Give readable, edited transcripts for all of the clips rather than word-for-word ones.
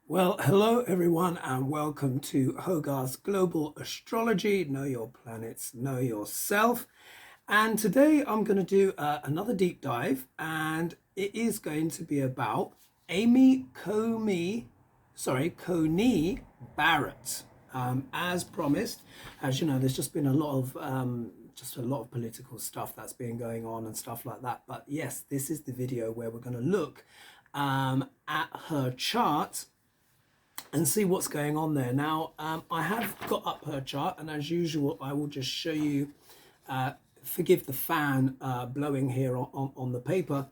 Well, hello everyone, and welcome to Hogarth's Global Astrology. Know your planets, know yourself. And today I'm going to do another deep dive, and it is going to be about Coney Barrett. As promised, as you know, there's just been a lot of political stuff that's been going on and stuff like that. But yes, this is the video where we're going to look at her chart and see what's going on there. Now, I have got up her chart, and as usual, I will just show you, forgive the fan blowing here on the paper,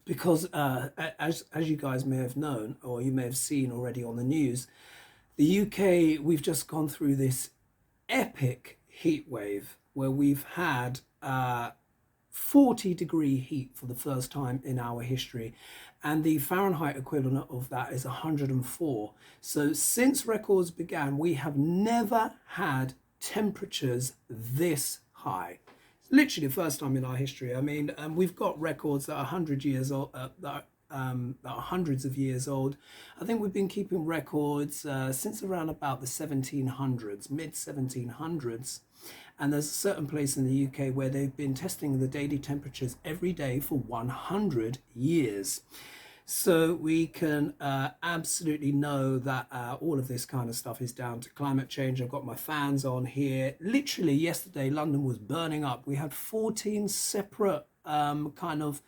because as you guys may have known, or you may have seen already on the news, the UK, we've just gone through this epic heat wave where we've had 40-degree heat for the first time in our history, and the Fahrenheit equivalent of that is 104. So since records began, we have never had temperatures this high. It's literally the first time in our history. I mean, we've got records that are 100 years old, that are hundreds of years old. I think we've been keeping records since around about the 1700s, mid 1700s. And there's a certain place in the UK where they've been testing the daily temperatures every day for 100 years. So we can absolutely know that all of this kind of stuff is down to climate change. I've got my fans on here. Literally yesterday, London was burning up. We had 14 separate kind of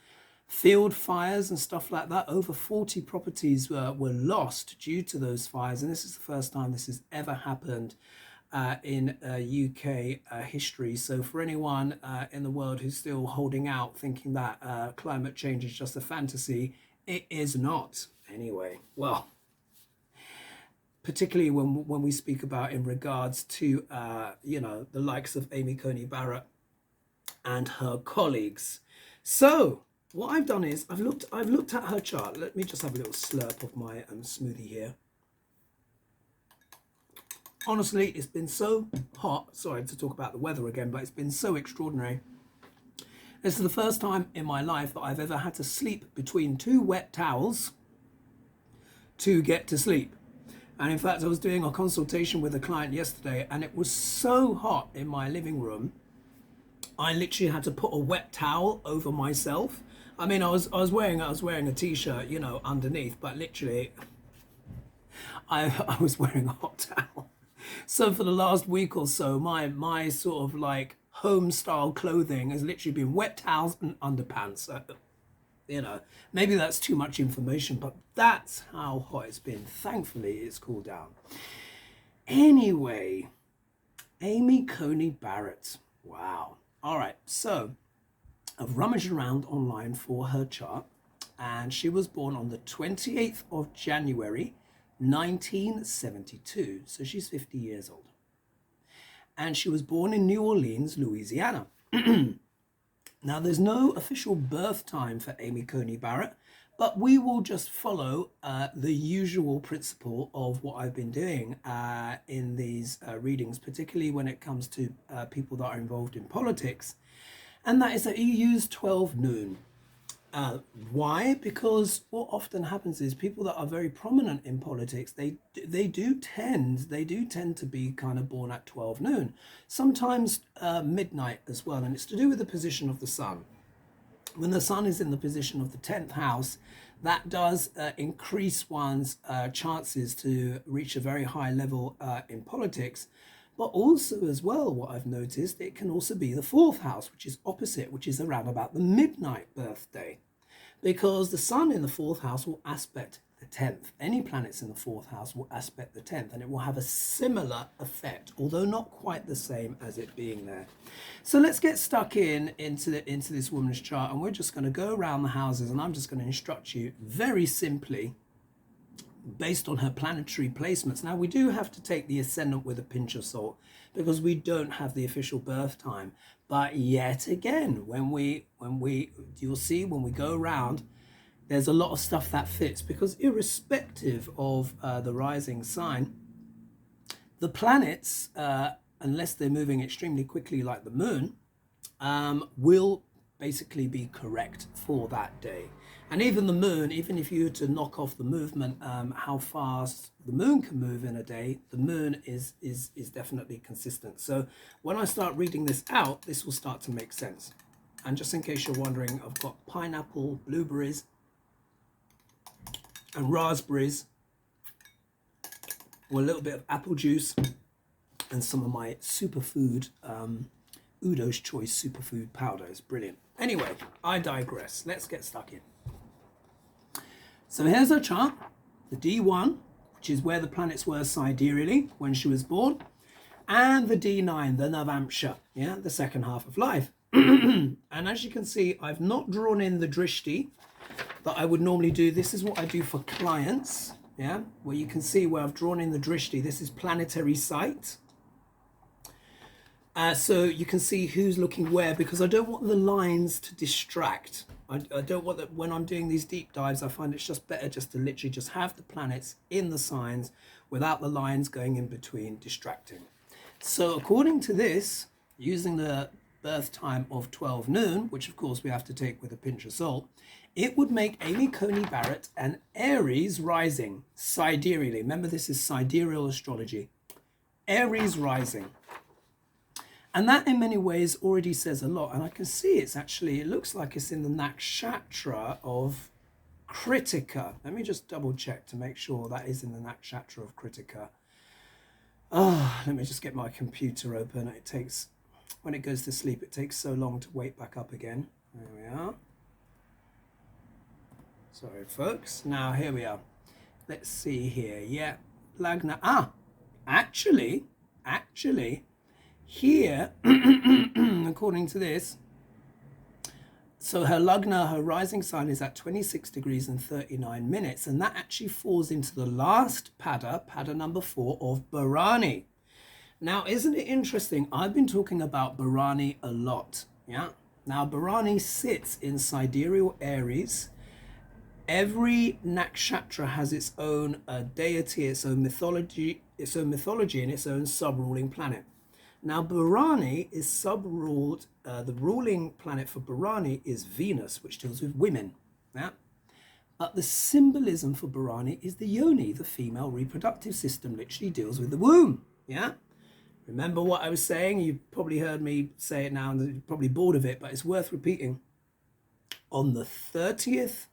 field fires and stuff like that. Over 40 properties were lost due to those fires. And this is the first time this has ever happened in UK history. So for anyone in the world who's still holding out, thinking that climate change is just a fantasy, it is not. Anyway, well, particularly when we speak about in regards to the likes of Coney Barrett and her colleagues. So what I've done is I've looked at her chart. Let me just have a little slurp of my smoothie here. Honestly, it's been so hot. Sorry to talk about the weather again, but it's been so extraordinary. This is the first time in my life that I've ever had to sleep between two wet towels to get to sleep. And in fact, I was doing a consultation with a client yesterday, and it was so hot in my living room, I literally had to put a wet towel over myself. I mean, I was wearing a t-shirt, underneath, but literally I was wearing a hot towel. So for the last week or so, my sort of like home style clothing has literally been wet towels and underpants. Maybe that's too much information, but that's how hot it's been. Thankfully, it's cooled down. Anyway, Coney Barrett. Wow. All right. So I've rummaged around online for her chart, and she was born on the 28th of January, 1972, so she's 50 years old. And she was born in New Orleans, Louisiana. Now, there's no official birth time for Coney Barrett, but we will just follow the usual principle of what I've been doing in these readings, particularly when it comes to people that are involved in politics, and that is that you use 12 noon. Why? Because what often happens is people that are very prominent in politics, they do tend to be kind of born at 12 noon, sometimes midnight as well, and it's to do with the position of the sun. When the sun is in the position of the 10th house, that does increase one's chances to reach a very high level in politics. But also as well, what I've noticed, it can also be the 4th house, which is opposite, which is around about the midnight birthday. Because the sun in the 4th house will aspect the 10th. Any planets in the 4th house will aspect the 10th, and it will have a similar effect, although not quite the same as it being there. So let's get stuck into this woman's chart, and we're just going to go around the houses, and I'm just going to instruct you very simply based on her planetary placements. Now, we do have to take the ascendant with a pinch of salt because we don't have the official birth time. But yet again, you'll see when we go around, there's a lot of stuff that fits, because irrespective of the rising sign, the planets, unless they're moving extremely quickly like the moon, will basically be correct for that day. And even the moon, even if you were to knock off the movement, how fast the moon can move in a day, the moon is definitely consistent. So when I start reading this out, this will start to make sense. And just in case you're wondering, I've got pineapple, blueberries, and raspberries, with a little bit of apple juice, and some of my superfood, Udo's Choice superfood powder. It's brilliant. Anyway, I digress. Let's get stuck in. So here's her chart, the D1, which is where the planets were sidereally when she was born, and the D9, the Navamsha, yeah, the second half of life. And as you can see, I've not drawn in the drishti that I would normally do. This is what I do for clients, yeah, where you can see where I've drawn in the drishti. This is planetary sight. So you can see who's looking where, because I don't want the lines to distract. I don't want that. When I'm doing these deep dives, I find it's just better just to literally just have the planets in the signs without the lines going in between distracting. So according to this, using the birth time of 12 noon, which of course we have to take with a pinch of salt, it would make Amy Coney Barrett an Aries rising sidereally. Remember, this is sidereal astrology. Aries rising. And that in many ways already says a lot. And I can see it's actually, it looks like it's in the nakshatra of Kritika. Let me just double check to make sure that is in the nakshatra of Kritika. Let me just get my computer open. It takes, when it goes to sleep, it takes so long to wake back up again. There we are. Sorry, folks. Now, here we are. Let's see here. Yeah, Lagna. Actually, here, according to this, so her Lagna, her rising sign, is at 26 degrees and 39 minutes, and that actually falls into the last pada number 4 of Bharani. Now, isn't it interesting? I've been talking about Bharani a lot, yeah? Now, Bharani sits in sidereal Aries. Every nakshatra has its own deity, its own mythology, and its own sub-ruling planet. Now, Bharani is sub-ruled, the ruling planet for Bharani is Venus, which deals with women. Yeah? But the symbolism for Bharani is the yoni, the female reproductive system, literally deals with the womb. Yeah? Remember what I was saying? You've probably heard me say it now and you're probably bored of it, but it's worth repeating. On the 30th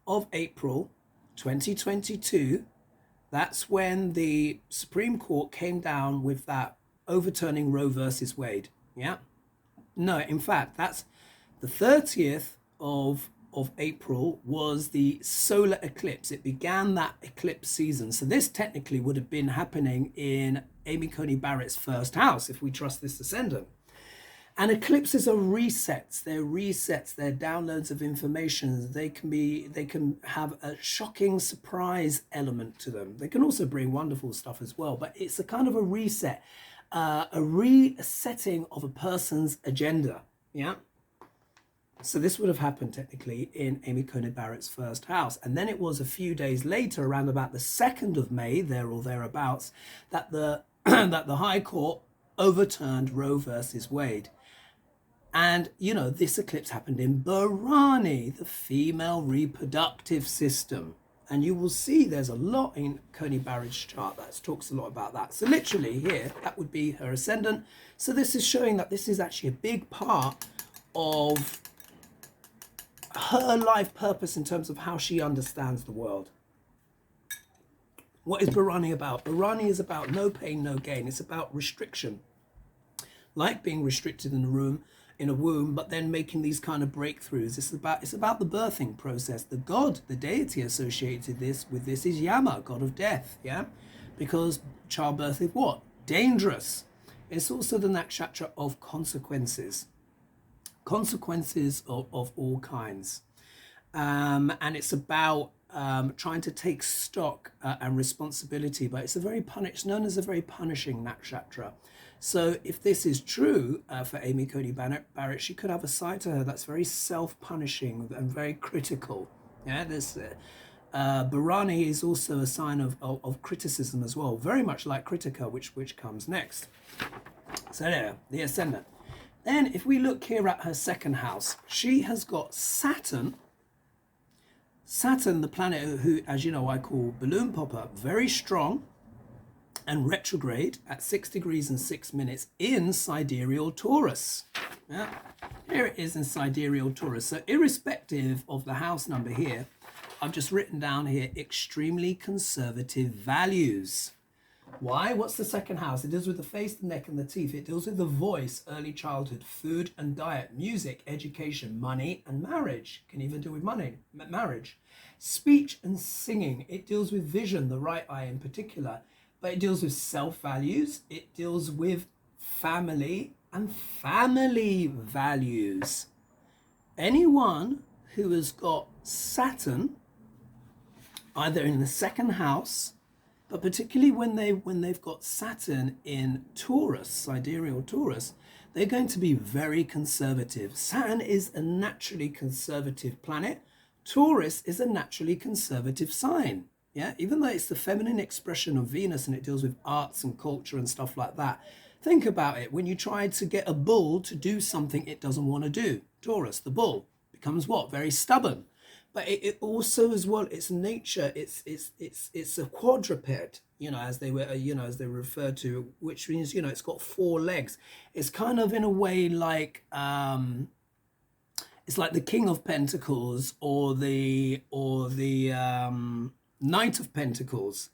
of April, 2022, that's when the Supreme Court came down with that overturning Roe versus Wade. Yeah, no, in fact, that's the 30th of April was the solar eclipse. It began that eclipse season. So this technically would have been happening in Amy Coney Barrett's first house, if we trust this ascendant. And eclipses are resets. They're resets. They're downloads of information. They can have a shocking surprise element to them. They can also bring wonderful stuff as well. But it's a kind of a reset. A resetting of a person's agenda, yeah? So this would have happened technically in Amy Coney Barrett's first house. And then it was a few days later, around about the 2nd of May, there or thereabouts, that the that the High Court overturned Roe versus Wade. And, you know, this eclipse happened in Bharani, the female reproductive system. And you will see there's a lot in Coney Barrett's chart that talks a lot about that. So literally here, that would be her ascendant. So this is showing that this is actually a big part of her life purpose in terms of how she understands the world. What is Bharani about? Bharani is about no pain, no gain. It's about restriction. Like being restricted in a womb, but then making these kind of breakthroughs. It's about the birthing process. The god, the deity associated with this is Yama, god of death, yeah? Because childbirth is what? Dangerous. It's also the nakshatra of consequences. Consequences of all kinds. And it's about trying to take stock and responsibility, but it's known as a very punishing nakshatra. So if this is true for Amy Coney Barrett, she could have a side to her that's very self-punishing and very critical. Yeah, this Bharani is also a sign of criticism as well, very much like Kritika, which comes next. So there, the ascendant. Then if we look here at her second house, she has got Saturn Saturn, the planet who, as you know, I call balloon popper, very strong and retrograde at 6 degrees and 6 minutes in sidereal Taurus. Yeah, here it is in sidereal Taurus. So irrespective of the house number here, I've just written down here extremely conservative values. Why? What's the second house? It deals with the face, the neck, and the teeth. It deals with the voice, early childhood, food and diet, music, education, money, and marriage. Can even do with money, marriage. Speech and singing. It deals with vision, the right eye in particular. But it deals with self-values. It deals with family and family values. Anyone who has got Saturn, either in the second house, but particularly when they've got Saturn in Taurus, sidereal Taurus, they're going to be very conservative. Saturn is a naturally conservative planet. Taurus is a naturally conservative sign. Yeah, even though it's the feminine expression of Venus and it deals with arts and culture and stuff like that. Think about it. When you try to get a bull to do something it doesn't want to do, Taurus, the bull, becomes what? Very stubborn. But it also as well, its nature, it's a quadruped, you know, as they were, as they refer to, which means, it's got 4 legs. It's kind of in a way like, it's like the King of Pentacles or the Knight of Pentacles.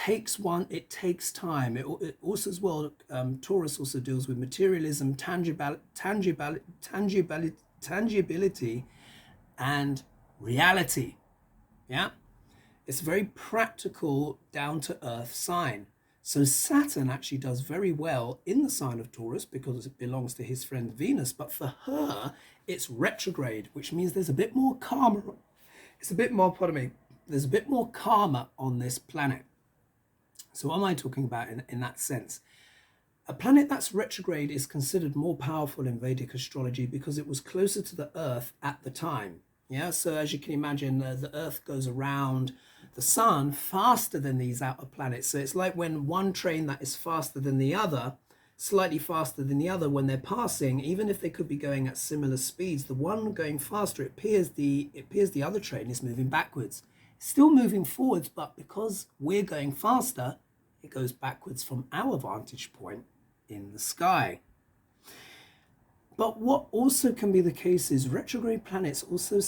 It takes time. It also as well, Taurus also deals with materialism, tangibility, and reality. Yeah, it's a very practical, down-to-earth sign. So Saturn actually does very well in the sign of Taurus because it belongs to his friend Venus, but for her it's retrograde, which means there's a bit more karma. There's a bit more karma on this planet. So what am I talking about in that sense? A planet that's retrograde is considered more powerful in Vedic astrology because it was closer to the Earth at the time. Yeah, so as you can imagine, the Earth goes around the sun faster than these outer planets. So it's like when one train that is faster than the other, slightly faster than the other, when they're passing, even if they could be going at similar speeds, the one going faster, it appears the other train is moving backwards. It's still moving forwards, but because we're going faster, it goes backwards from our vantage point in the sky. But what also can be the case is retrograde planets also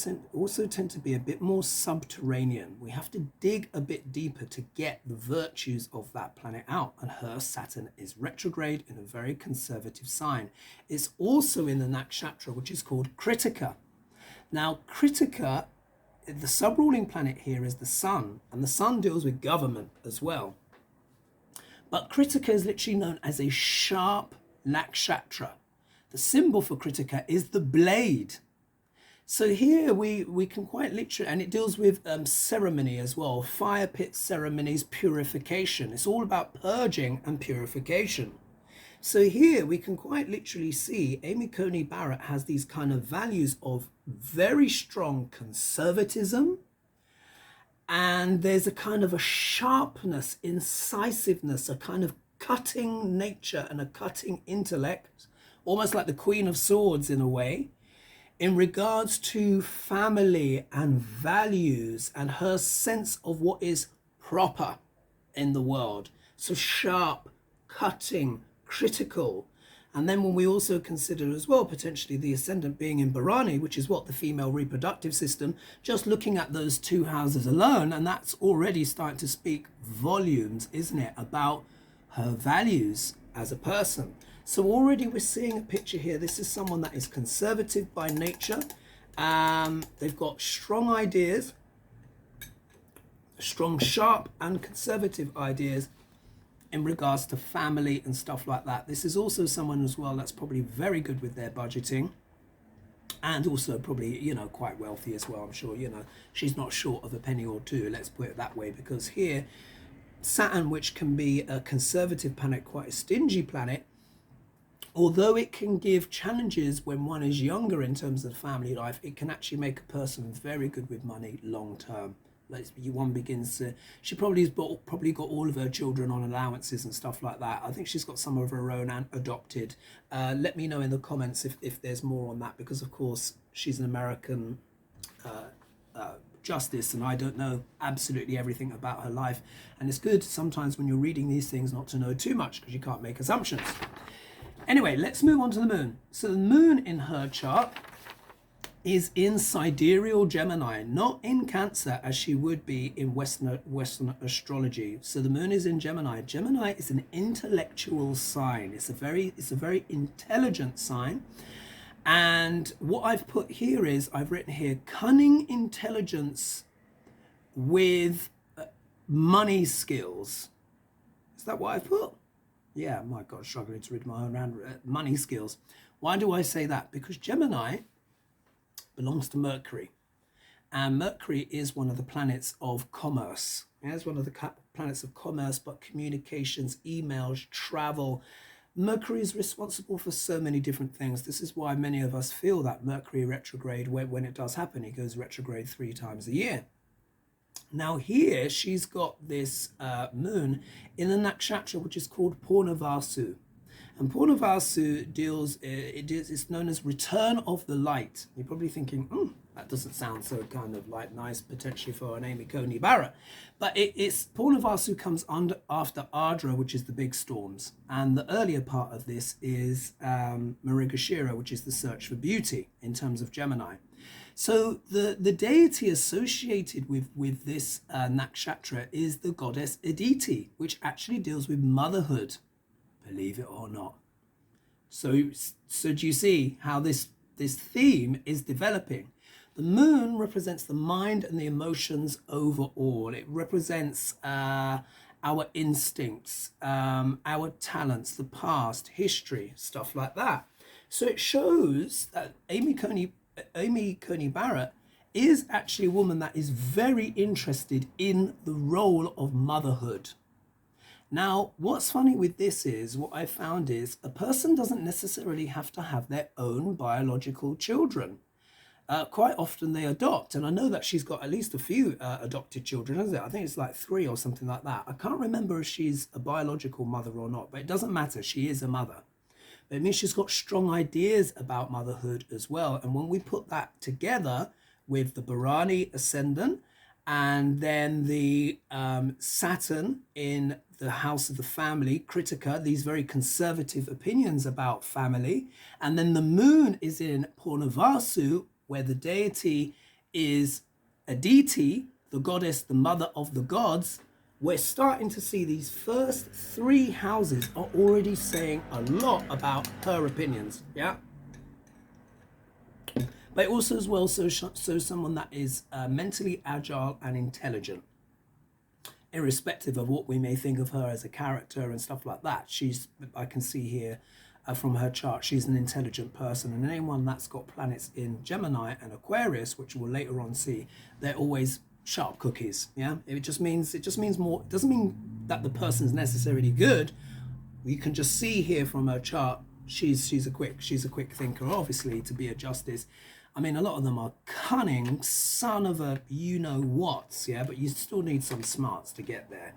tend to be a bit more subterranean. We have to dig a bit deeper to get the virtues of that planet out. And her Saturn is retrograde in a very conservative sign. It's also in the nakshatra, which is called Kritika. Now, Kritika, the sub-ruling planet here is the sun, and the sun deals with government as well. But Kritika is literally known as a sharp nakshatra. The symbol for Kritika is the blade. So here we can quite literally, and it deals with ceremony as well, fire pit ceremonies, purification. It's all about purging and purification. So here we can quite literally see Amy Coney Barrett has these kind of values of very strong conservatism, and there's a kind of a sharpness, incisiveness, a kind of cutting nature and a cutting intellect, almost like the Queen of Swords in a way, in regards to family and values and her sense of what is proper in the world. So sharp, cutting, critical. And then when we also consider as well potentially the ascendant being in Bharani, which is what the female reproductive system, just looking at those 2 houses alone, and that's already starting to speak volumes, isn't it, about her values as a person. So already we're seeing a picture here. This is someone that is conservative by nature. They've got strong ideas, strong, sharp and conservative ideas in regards to family and stuff like that. This is also someone as well that's probably very good with their budgeting, and also probably, quite wealthy as well. I'm sure, she's not short of a penny or two, let's put it that way, because here Saturn, which can be a conservative planet, quite a stingy planet, although it can give challenges when one is younger in terms of family life, it can actually make a person very good with money long term. Like one begins to, she probably got all of her children on allowances and stuff like that. I think she's got some of her own and adopted. Let me know in the comments if there's more on that, because of course she's an American justice, and I don't know absolutely everything about her life. And it's good sometimes when you're reading these things not to know too much, because you can't make assumptions. Anyway, let's move on to the moon. So the moon in her chart is in sidereal Gemini, not in Cancer as she would be in Western astrology. So the moon is in Gemini. Gemini is an intellectual sign. It's a very intelligent sign. And what I've put here is, I've written here, cunning intelligence with money skills. Is that what I've put? Yeah, my God, struggling to read my own money skills. Why do I say that? Because Gemini belongs to Mercury. And Mercury is one of the planets of commerce. It's one of the planets of commerce, but communications, emails, travel. Mercury is responsible for so many different things. This is why many of us feel that Mercury retrograde, when it does happen, it goes retrograde 3 times a year. Now here, she's got this moon in a nakshatra, which is called Purnavasu. And Purnavasu it's known as return of the light. You're probably thinking, that doesn't sound so kind of like nice potentially for an Amy Coney Barrett. But it's Purnavasu comes after Ardra, which is the big storms. And the earlier part of this is Marigashira, which is the search for beauty in terms of Gemini. So the deity associated with this nakshatra is the goddess Aditi, which actually deals with motherhood, believe it or not. So do you see how this theme is developing? The moon represents the mind and the emotions overall. It represents our instincts, our talents, the past, history, stuff like that. So it shows that Amy Coney Barrett is actually a woman that is very interested in the role of motherhood. Now, what's funny with this is, what I found is, a person doesn't necessarily have to have their own biological children. Quite often they adopt, and I know that she's got at least a few adopted children, isn't it? I think it's like 3 or something like that. I can't remember if she's a biological mother or not, but it doesn't matter. She is a mother. But it means she's got strong ideas about motherhood as well. And when we put that together with the Bharani Ascendant, and then the Saturn in the house of the family, Kritika, these very conservative opinions about family. And then the moon is in Purnavasu, where the deity is Aditi, the goddess, the mother of the gods. We're starting to see these first 3 houses are already saying a lot about her opinions, yeah? But also as well, so someone that is mentally agile and intelligent, irrespective of what we may think of her as a character and stuff like that. I can see here from her chart, she's an intelligent person. And anyone that's got planets in Gemini and Aquarius, which we'll later on see, they're always sharp cookies, yeah? It just means more. It doesn't mean that the person's necessarily good. You can just see here from her chart, she's a quick thinker, obviously, to be a justice. I mean, a lot of them are cunning, son of a you-know-whats, yeah? But you still need some smarts to get there.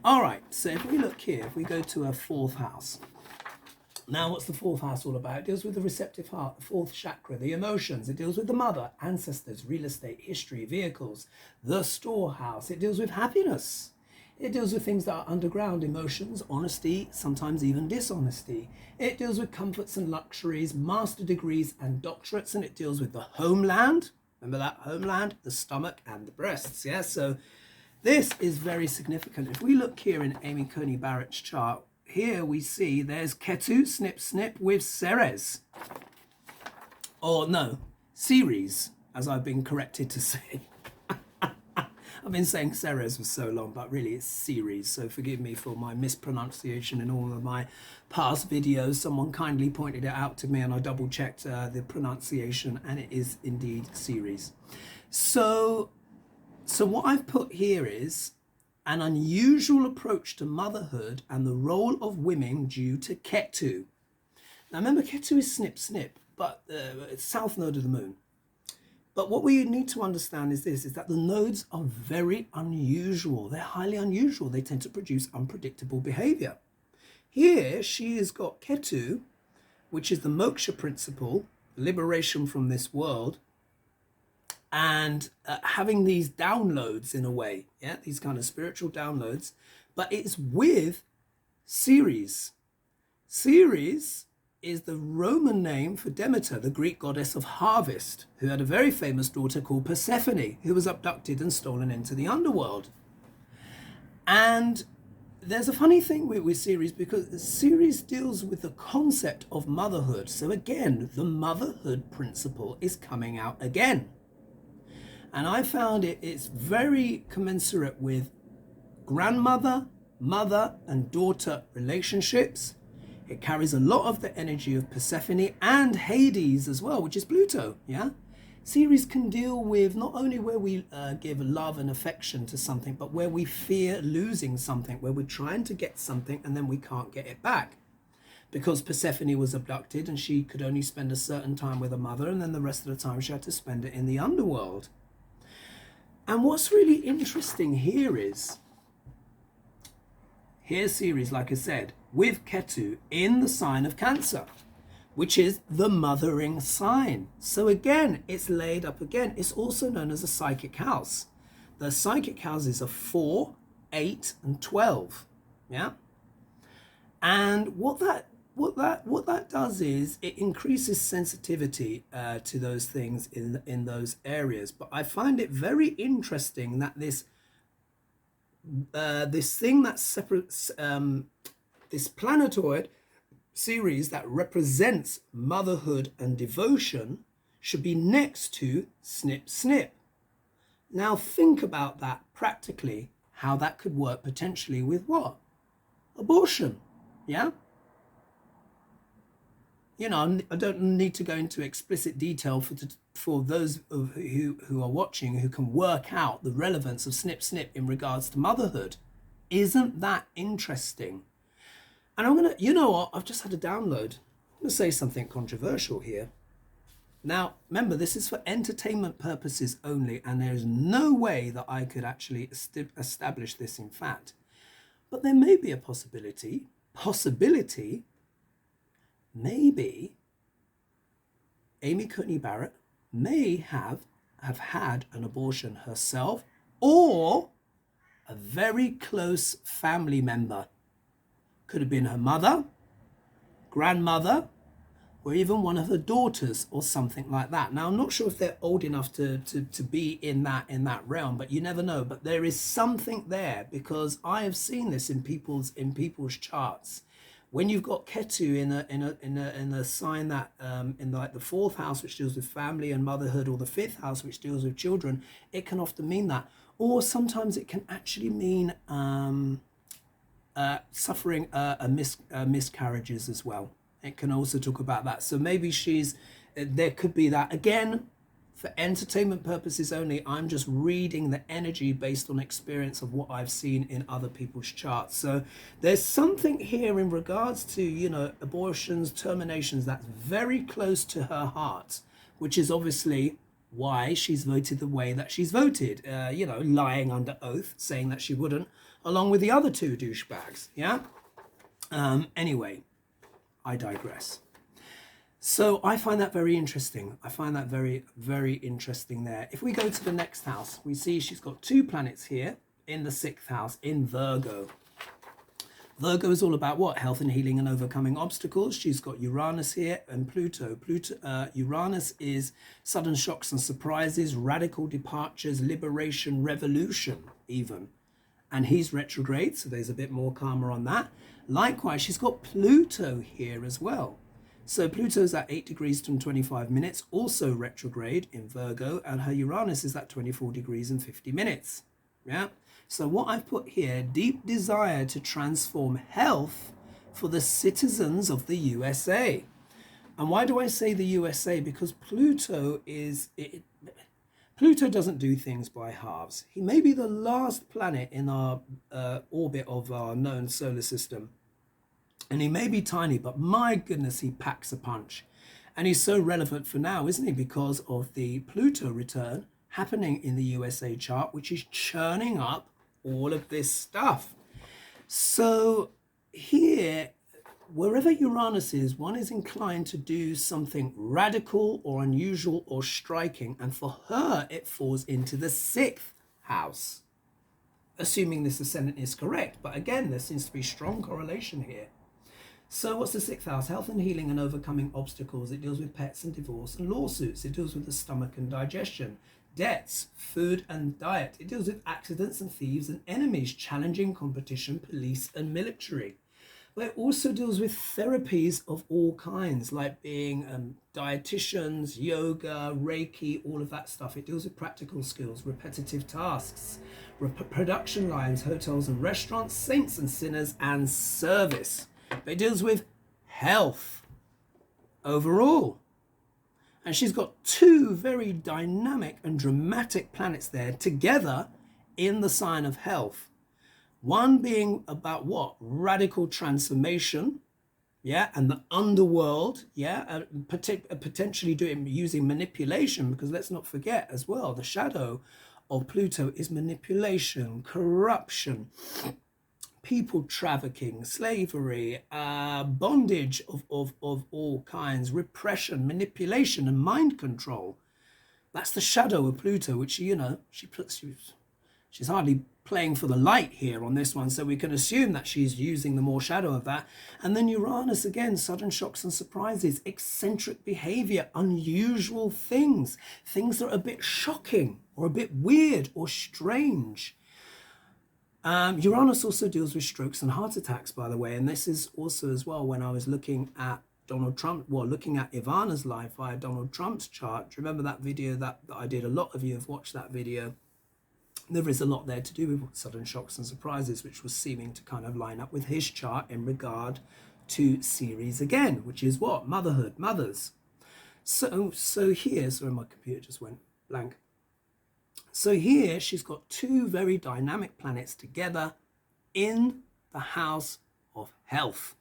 All right, so if we look here, if we go to her 4th house. Now, what's the 4th house all about? It deals with the receptive heart, the 4th chakra, the emotions. It deals with the mother, ancestors, real estate, history, vehicles, the storehouse. It deals with happiness. It deals with things that are underground, emotions, honesty, sometimes even dishonesty. It deals with comforts and luxuries, master degrees and doctorates, and it deals with the homeland. Remember that homeland, the stomach and the breasts, yeah? So this is very significant. If we look here in Amy Coney Barrett's chart, here we see there's Ketu, snip, snip, with Ceres. Or no, Ceres, as I've been corrected to say. I've been saying Ceres for so long, but really it's Ceres. So forgive me for my mispronunciation in all of my past videos. Someone kindly pointed it out to me and I double checked the pronunciation, and it is indeed Ceres. So what I've put here is an unusual approach to motherhood and the role of women due to Ketu. Now remember, Ketu is snip, snip, but it's south node of the moon. But what we need to understand is this, is that the nodes are very unusual. They're highly unusual. They tend to produce unpredictable behavior. Here, she has got Ketu, which is the moksha principle, liberation from this world, and having these downloads in a way, yeah, these kind of spiritual downloads, but it's with Ceres. Ceres is the Roman name for Demeter, the Greek goddess of harvest, who had a very famous daughter called Persephone, who was abducted and stolen into the underworld. And there's a funny thing with Ceres, because Ceres deals with the concept of motherhood. So again, the motherhood principle is coming out again. And I found it's very commensurate with grandmother, mother, and daughter relationships. It carries a lot of the energy of Persephone and Hades as well, which is Pluto, yeah? Ceres can deal with not only where we give love and affection to something, but where we fear losing something, where we're trying to get something and then we can't get it back. Because Persephone was abducted and she could only spend a certain time with her mother, and then the rest of the time she had to spend it in the underworld. And what's really interesting here is, here's Ceres, like I said, with Ketu in the sign of Cancer, which is the mothering sign. So again, it's laid up again. It's also known as a psychic house. The psychic houses are 4, 8, and 12. Yeah. And what that does is it increases sensitivity to those things in those areas. But I find it very interesting that this thing that separates this planetoid series that represents motherhood and devotion should be next to snip snip. Now think about that practically, how that could work potentially with what? Abortion. Yeah. You know, I don't need to go into explicit detail for those who are watching, who can work out the relevance of snip snip in regards to motherhood. Isn't that interesting? And I'm going to, you know what, I've just had a download. I'm going to say something controversial here. Now, remember, this is for entertainment purposes only, and there's no way that I could actually establish this in fact. But there may be a possibility, maybe Amy Coney Barrett may have had an abortion herself, or a very close family member. Could have been her mother, grandmother, or even one of her daughters or something like that. Now, I'm not sure if they're old enough to be in that realm, but you never know. But there is something there, because I have seen this in people's charts. When you've got Ketu in a sign that in like the 4th house, which deals with family and motherhood, or the 5th house, which deals with children, it can often mean that. Or sometimes it can actually mean suffering miscarriages as well. It can also talk about that. So maybe there could be that. Again, for entertainment purposes only, I'm just reading the energy based on experience of what I've seen in other people's charts. So there's something here in regards to, you know, abortions, terminations, that's very close to her heart, which is obviously why she's voted the way that she's voted, you know, lying under oath, saying that she wouldn't, along with the other 2 douchebags, yeah? Anyway, I digress. So I find that very interesting. I find that very, very interesting there. If we go to the next house, we see she's got 2 planets here in the 6th house, in Virgo. Virgo is all about what? Health and healing and overcoming obstacles. She's got Uranus here and Pluto. Uranus is sudden shocks and surprises, radical departures, liberation, revolution even. And he's retrograde, so there's a bit more karma on that. Likewise, she's got Pluto here as well. So Pluto's at 8 degrees and 25 minutes, also retrograde in Virgo, and her Uranus is at 24 degrees and 50 minutes. Yeah. So what I've put here, deep desire to transform health for the citizens of the USA. And why do I say the USA? Because Pluto doesn't do things by halves. He may be the last planet in our orbit of our known solar system. And he may be tiny, but my goodness, he packs a punch. And he's so relevant for now, isn't he? Because of the Pluto return happening in the USA chart, which is churning up all of this stuff. So here, wherever Uranus is, one is inclined to do something radical or unusual or striking. And for her, it falls into the 6th house, assuming this ascendant is correct. But again, there seems to be strong correlation here. So what's the 6th house? Health and healing and overcoming obstacles. It deals with pets and divorce and lawsuits. It deals with the stomach and digestion, debts, food and diet. It deals with accidents and thieves and enemies, challenging competition, police and military. But it also deals with therapies of all kinds, like being dietitians, yoga, Reiki, all of that stuff. It deals with practical skills, repetitive tasks, production lines, hotels and restaurants, saints and sinners, and service. But it deals with health overall. And she's got 2 very dynamic and dramatic planets there together in the sign of health. One being about what? Radical transformation, yeah, and the underworld, yeah, potentially using manipulation, because let's not forget as well, the shadow of Pluto is manipulation, corruption, people trafficking, slavery, bondage of all kinds, repression, manipulation, and mind control. That's the shadow of Pluto, which, you know, she's hardly playing for the light here on this one, so we can assume that she's using the more shadow of that. And then Uranus, again, sudden shocks and surprises, eccentric behavior, unusual things that are a bit shocking or a bit weird or strange. Uranus also deals with strokes and heart attacks, by the way, and this is also as well when I was looking at Donald Trump, well, looking at Ivana's life via Donald Trump's chart. Do you remember that video that I did? A lot of you have watched that video. There is a lot there to do with sudden shocks and surprises, which was seeming to kind of line up with his chart in regard to series again, which is what? Motherhood, mothers. So here, sorry, my computer just went blank. So here she's got 2 very dynamic planets together in the house of health.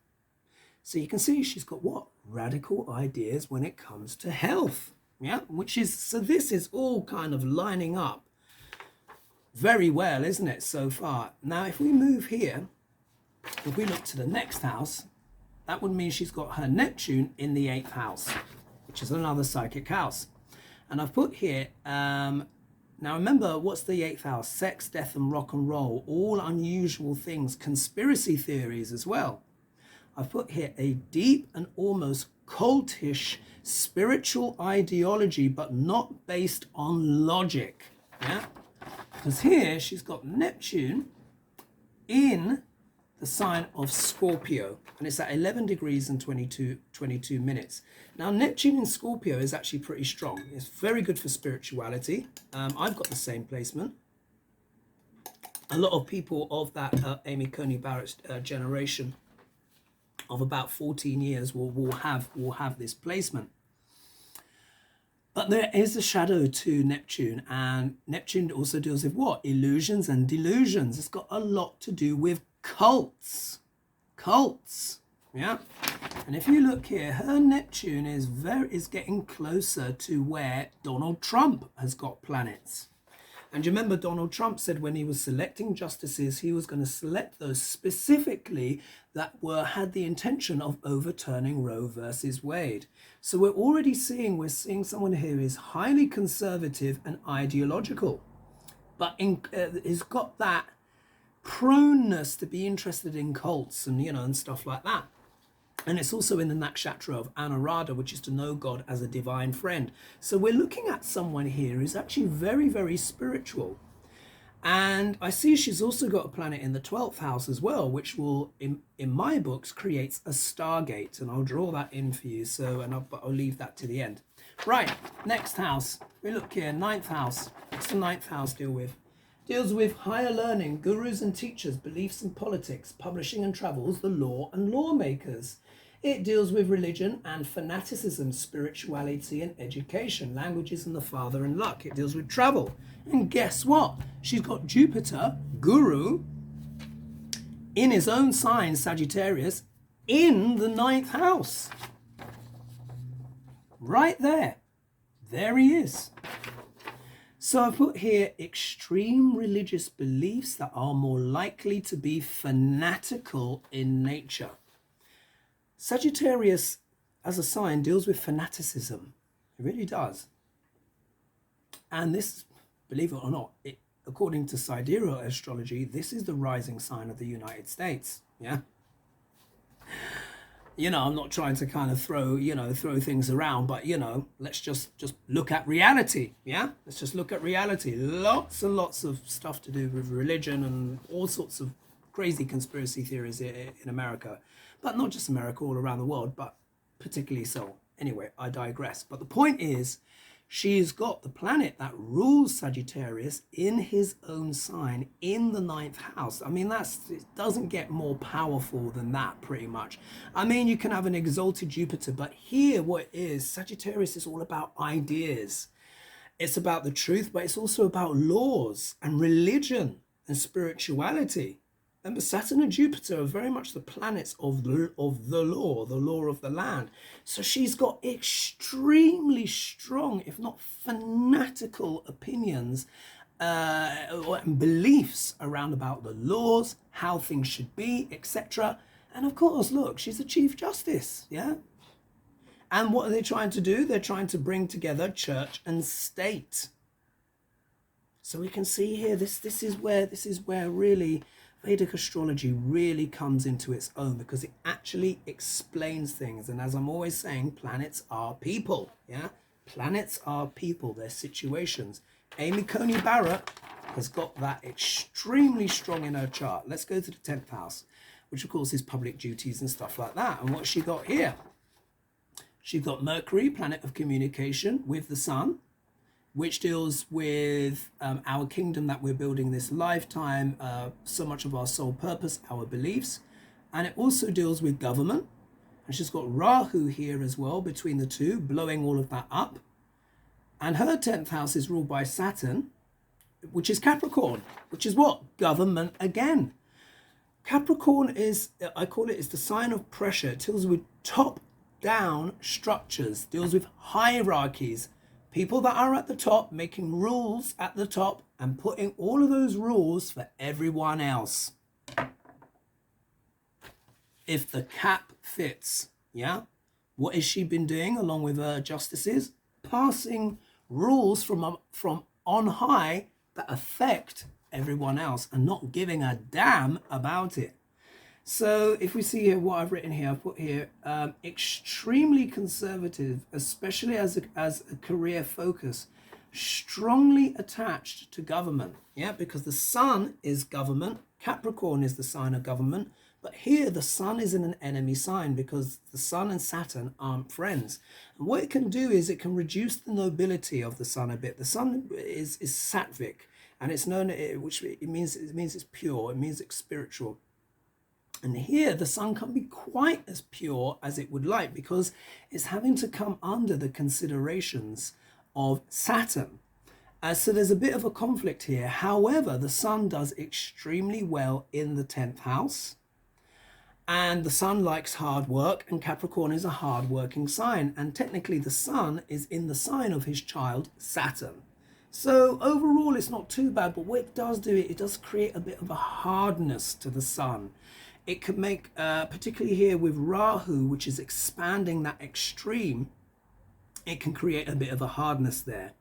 So you can see she's got what? Radical ideas when it comes to health. Yeah, so this is all kind of lining up very well, isn't it, so far? Now, if we move here, if we look to the next house, that would mean she's got her Neptune in the 8th house, which is another psychic house. And I've put here, now remember, what's the 8th house? Sex, death, and rock and roll, all unusual things, conspiracy theories as well. I've put here a deep and almost cultish spiritual ideology, but not based on logic, yeah? Because here she's got Neptune in the sign of Scorpio, and it's at 11 degrees and 22 minutes. Now, Neptune in Scorpio is actually pretty strong. It's very good for spirituality. I've got the same placement. A lot of people of that Amy Coney Barrett generation of about 14 years will have this placement. But there is a shadow to Neptune, and Neptune also deals with what? Illusions and delusions. It's got a lot to do with cults, yeah. And if you look here, her Neptune is getting closer to where Donald Trump has got planets. And you remember Donald Trump said when he was selecting justices, he was going to select those specifically that had the intention of overturning Roe versus Wade. So we're seeing someone here who is highly conservative and ideological, but has got that proneness to be interested in cults and, you know, and stuff like that. And it's also in the nakshatra of Anuradha, which is to know God as a divine friend. So we're looking at someone here who's actually very, very spiritual. And I see she's also got a planet in the 12th house as well, which will, in my books, creates a stargate. And I'll draw that in for you. But I'll leave that to the end. Right, next house. We look here, 9th house. What's the 9th house deal with? Deals with higher learning, gurus and teachers, beliefs and politics, publishing and travels, the law and lawmakers. It deals with religion and fanaticism, spirituality and education, languages and the father and luck. It deals with travel. And guess what? She's got Jupiter, Guru, in his own sign, Sagittarius, in the 9th house. Right there. There he is. So I put here extreme religious beliefs that are more likely to be fanatical in nature. Sagittarius as a sign deals with fanaticism. It really does. And this, believe it or not, according to sidereal astrology, this is the rising sign of the United States. Yeah. I'm not trying to kind of throw things around, but let's just look at reality. Yeah, let's just look at reality. Lots and lots of stuff to do with religion and all sorts of crazy conspiracy theories in America, but not just America, all around the world, but particularly so. Anyway, I digress. But the point is, she's got the planet that rules Sagittarius in his own sign in the 9th house. I mean, it doesn't get more powerful than that, pretty much. I mean, you can have an exalted Jupiter, but here what it is, Sagittarius is all about ideas. It's about the truth, but it's also about laws and religion and spirituality. And Saturn and Jupiter are very much the planets of the law of the land. So she's got extremely strong, if not fanatical opinions and beliefs around about the laws, how things should be, etc. And of course, look, she's a Chief Justice, yeah? And what are they trying to do? They're trying to bring together church and state. So we can see here, this is where really Vedic astrology really comes into its own, because it actually explains things. And as I'm always saying, planets are people. Yeah, planets are people. They're situations. Amy Coney Barrett has got that extremely strong in her chart. Let's go to the 10th house, which of course is public duties and stuff like that. And what's she got here? She's got Mercury, planet of communication, with the sun, which deals with our kingdom that we're building this lifetime, so much of our soul purpose, our beliefs. And it also deals with government. And she's got Rahu here as well, between the two, blowing all of that up. And her 10th house is ruled by Saturn, which is Capricorn, which is what? Government again. Capricorn is, I call it, is the sign of pressure. It deals with top-down structures, deals with hierarchies, people that are at the top, making rules at the top and putting all of those rules for everyone else. If the cap fits, yeah? What has she been doing along with her justices? Passing rules from on high that affect everyone else and not giving a damn about it. So if we see here what I've written here, I've put here extremely conservative, especially as a career focus, strongly attached to government. Yeah, because the sun is government, Capricorn is the sign of government, but here the sun is in an enemy sign because the sun and Saturn aren't friends. And what it can do is it can reduce the nobility of the sun a bit. The sun is sattvic, and it's known, which it means it's pure, it means it's spiritual. And here the sun can't be quite as pure as it would like because it's having to come under the considerations of Saturn. So there's a bit of a conflict here. However, the sun does extremely well in the 10th house. And the sun likes hard work, and Capricorn is a hard-working sign. And technically the sun is in the sign of his child, Saturn. So overall, it's not too bad. But what it does do, it does create a bit of a hardness to the sun. It could make, particularly here with Rahu, which is expanding that extreme, it can create a bit of a hardness there.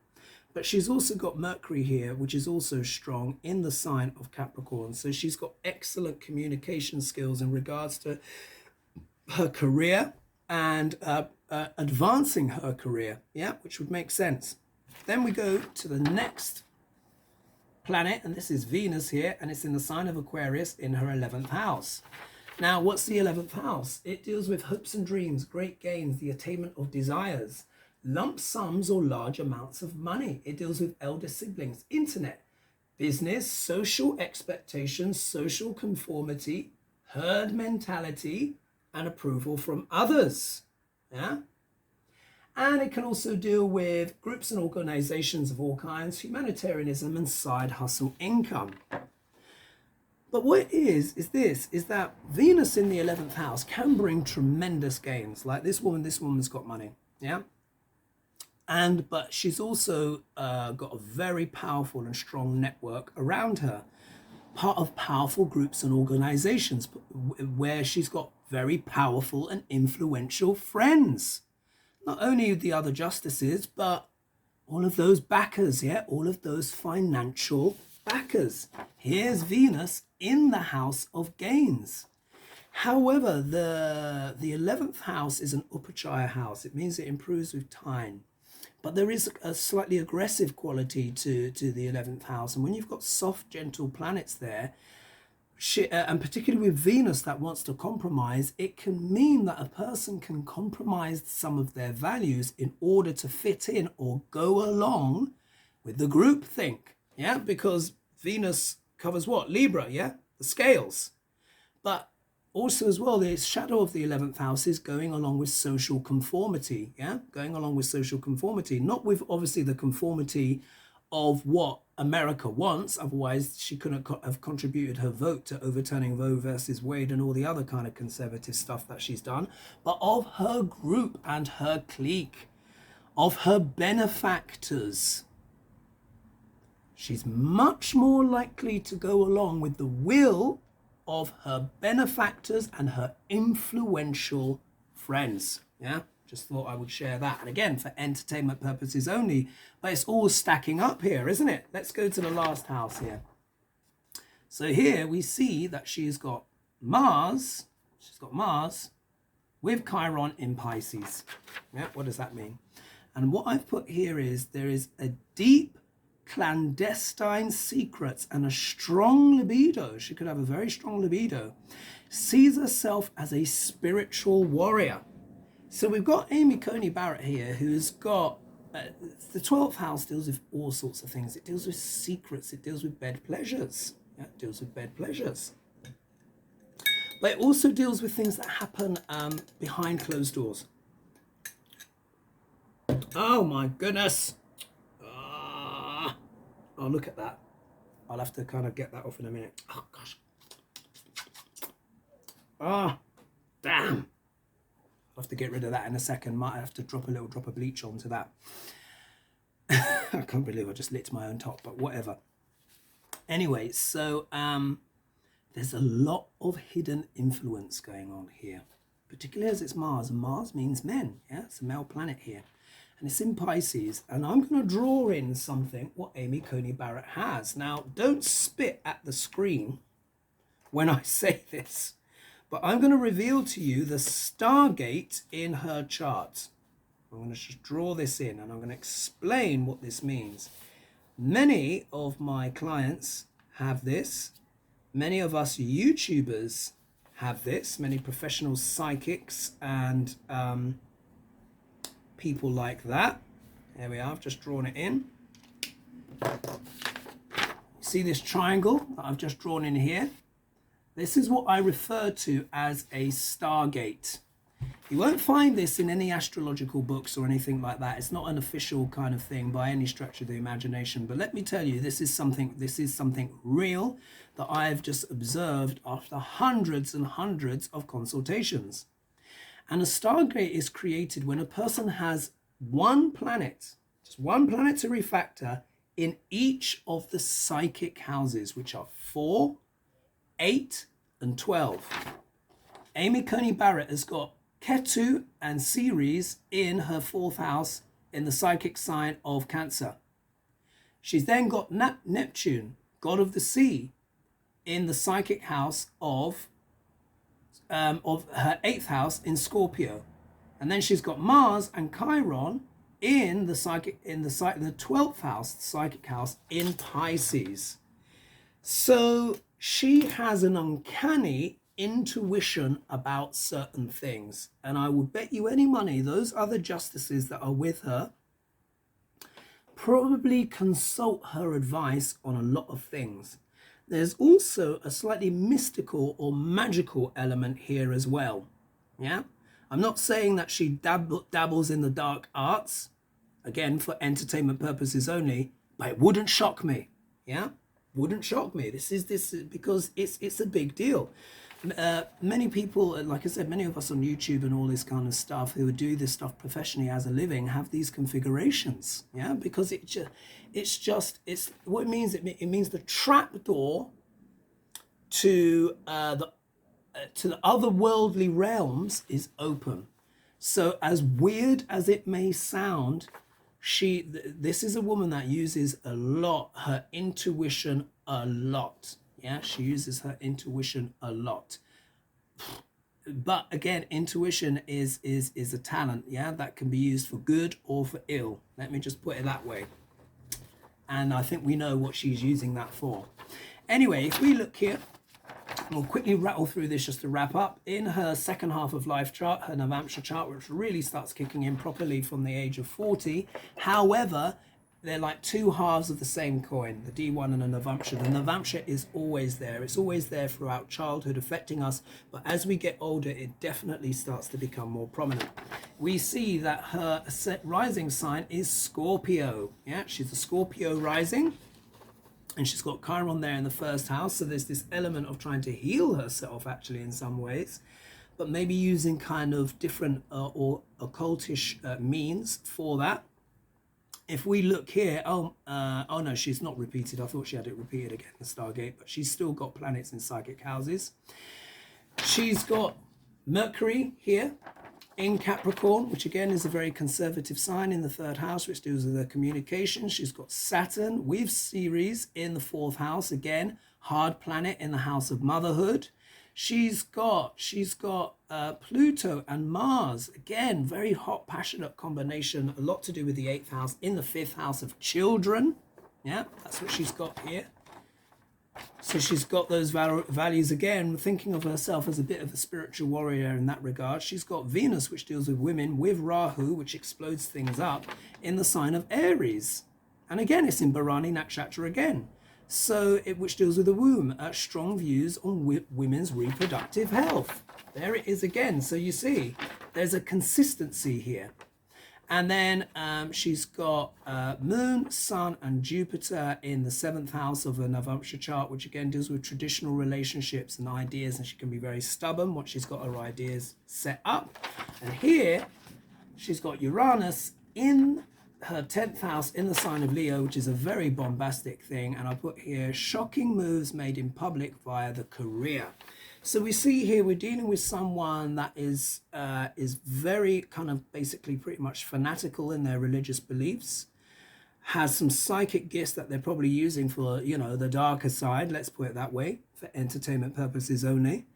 But she's also got Mercury here, which is also strong in the sign of Capricorn. So she's got excellent communication skills in regards to her career and advancing her career, yeah, which would make sense. Then we go to the next planet, and this is Venus here, and it's in the sign of Aquarius in her 11th house. Now, what's the 11th house? It deals with hopes and dreams, great gains, the attainment of desires, lump sums or large amounts of money. It deals with elder siblings, internet, business, social expectations, social conformity, herd mentality, and approval from others. Yeah. And it can also deal with groups and organizations of all kinds, humanitarianism, and side hustle income. But what it is that Venus in the 11th house can bring tremendous gains. Like this woman's got money, yeah? But she's also got a very powerful and strong network around her. part of powerful groups and organizations where she's got very powerful and influential friends. Not only the other justices, but all of those backers, yeah, all of those financial backers. Here's Venus in the house of gains. However, the 11th house is an upachaya house. It means it improves with time. But there is a slightly aggressive quality to the 11th house. And when you've got soft, gentle planets there, and particularly with Venus that wants to compromise, it can mean that a person can compromise some of their values in order to fit in or go along with the group think. Yeah, because Venus covers what? Libra, yeah? The scales. But also as well, the shadow of the 11th house is going along with social conformity, yeah? Going along with social conformity, not with obviously the conformity of what America wants, otherwise she couldn't have contributed her vote to overturning Roe versus Wade and all the other kind of conservative stuff that she's done, but of her group and her clique, of her benefactors. She's much more likely to go along with the will of her benefactors and her influential friends. Yeah, just thought I would share that. And again, for entertainment purposes only, but it's all stacking up here, isn't it? Let's go to the last house here. So here we see that she's got Mars. She's got Mars with Chiron in Pisces. Yeah, what does that mean? And what I've put here is there is a deep clandestine secrets and a strong libido. She could have a very strong libido. Sees herself as a spiritual warrior. So we've got Amy Coney Barrett here, who's got the 12th house deals with all sorts of things. It deals with secrets. It deals with bed pleasures. Yeah, it deals with bed pleasures. But it also deals with things that happen behind closed doors. Oh my goodness. Oh, look at that. I'll have to kind of get that off in a minute. Oh, gosh. Oh, damn. I'll have to get rid of that in a second. Might have to drop a little drop of bleach onto that. I can't believe I just licked my own top, but whatever. Anyway, so there's a lot of hidden influence going on here, particularly as it's Mars. And Mars means men. Yeah, it's a male planet here. And it's in Pisces, and I'm going to draw in something what Amy Coney Barrett has. Now, don't spit at the screen when I say this, but I'm going to reveal to you the Stargate in her chart. I'm going to just draw this in, and I'm going to explain what this means. Many of my clients have this. Many of us YouTubers have this. Many professional psychics and people like that. There we are, I've just drawn it in. See this triangle that I've just drawn in here? This is what I refer to as a Stargate. You won't find this in any astrological books or anything like that. It's not an official kind of thing by any stretch of the imagination. But let me tell you, this is something real that I've just observed after hundreds and hundreds of consultations. And a Stargate is created when a person has one planet, just one planetary factor in each of the psychic houses, which are 4, 8, and 12. Amy Coney Barrett has got Ketu and Ceres in her 4th house in the psychic sign of Cancer. She's then got Neptune, god of the sea, in the psychic house of her 8th house in Scorpio, and then she's got Mars and Chiron in the 12th house, psychic house in Pisces. So she has an uncanny intuition about certain things, and I would bet you any money those other justices that are with her probably consult her advice on a lot of things. There's also a slightly mystical or magical element here as well. Yeah, I'm not saying that she dabbles in the dark arts, again for entertainment purposes only, but it wouldn't shock me. Yeah, wouldn't shock me. This is because it's a big deal. Many people, like I said, many of us on YouTube and all this kind of stuff who do this stuff professionally as a living have these configurations. Yeah, because it's what it means. It means the trapdoor to the otherworldly realms is open. So as weird as it may sound, this is a woman that uses a lot her intuition a lot. Yeah, she uses her intuition a lot. But again, intuition is a talent, yeah, that can be used for good or for ill. Let me just put it that way. And I think we know what she's using that for. Anyway, if we look here, we'll quickly rattle through this just to wrap up. In her second half of life chart, her Navamsha chart, which really starts kicking in properly from the age of 40. However, they're like two halves of the same coin, the D1 and the Navamsha. The Navamsha is always there. It's always there throughout childhood, affecting us. But as we get older, it definitely starts to become more prominent. We see that her rising sign is Scorpio. Yeah, she's a Scorpio rising. And she's got Chiron there in the first house. So there's this element of trying to heal herself, actually, in some ways. But maybe using kind of different or occultish means for that. If we look here, oh no, she's not repeated. I thought she had it repeated again, the Stargate, but she's still got planets in psychic houses. She's got Mercury here in Capricorn, which again is a very conservative sign in the third house, which deals with her communication. She's got Saturn with Ceres in the fourth house, again, hard planet in the house of motherhood. She's got Pluto and Mars, again, very hot, passionate combination, a lot to do with the eighth house in the fifth house of children. Yeah, that's what she's got here. So she's got those values again, thinking of herself as a bit of a spiritual warrior in that regard. She's got Venus, which deals with women, with Rahu, which explodes things up, in the sign of Aries. And again, it's in Bharani Nakshatra again. So which deals with the womb, strong views on women's reproductive health. There it is again. So you see, there's a consistency here. And then she's got Moon, Sun, and Jupiter in the seventh house of a Navamsha chart, which again deals with traditional relationships and ideas. And she can be very stubborn once she's got her ideas set up. And here, she's got Uranus in her 10th house in the sign of Leo, which is a very bombastic thing. And I put here, shocking moves made in public via the career. So we see here we're dealing with someone that is very kind of basically pretty much fanatical in their religious beliefs, has some psychic gifts that they're probably using for, you know, the darker side, let's put it that way, for entertainment purposes only.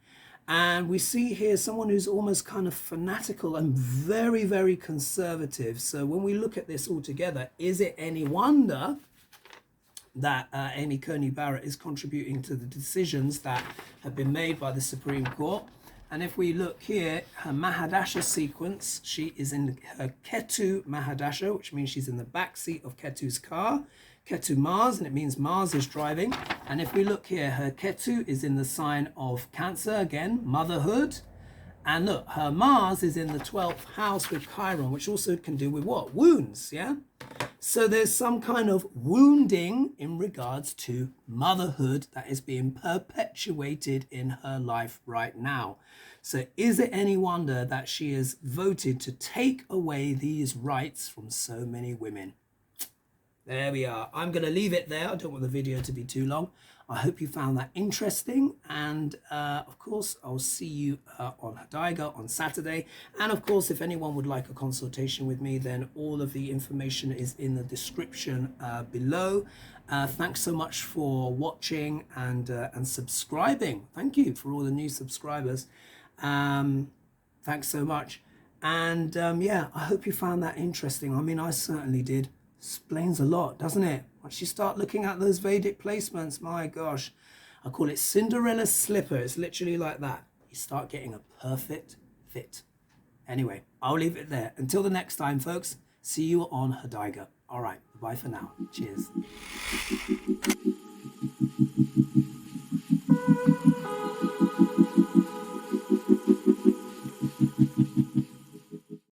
And we see here someone who's almost kind of fanatical and very, very conservative. So when we look at this all together, is it any wonder that Amy Coney Barrett is contributing to the decisions that have been made by the Supreme Court? And if we look here, her Mahadasha sequence, she is in her Ketu Mahadasha, which means she's in the back seat of Ketu's car. Ketu Mars, and it means Mars is driving. And if we look here, her Ketu is in the sign of Cancer, again, motherhood. And look, her Mars is in the 12th house with Chiron, which also can do with what? Wounds, yeah? So there's some kind of wounding in regards to motherhood that is being perpetuated in her life right now. So is it any wonder that she has voted to take away these rights from so many women? There we are. I'm going to leave it there. I don't want the video to be too long. I hope you found that interesting. And of course, I'll see you on Hadaiga on Saturday. And of course, if anyone would like a consultation with me, then all of the information is in the description below. Thanks so much for watching and subscribing. Thank you for all the new subscribers. Thanks so much. And yeah, I hope you found that interesting. I mean, I certainly did. Explains a lot, doesn't it? Once you start looking at those Vedic placements, my gosh, I call it Cinderella's slipper. It's literally like that. You start getting a perfect fit. Anyway, I'll leave it there. Until the next time, folks, see you on Hadaiga. All right, bye for now. Cheers.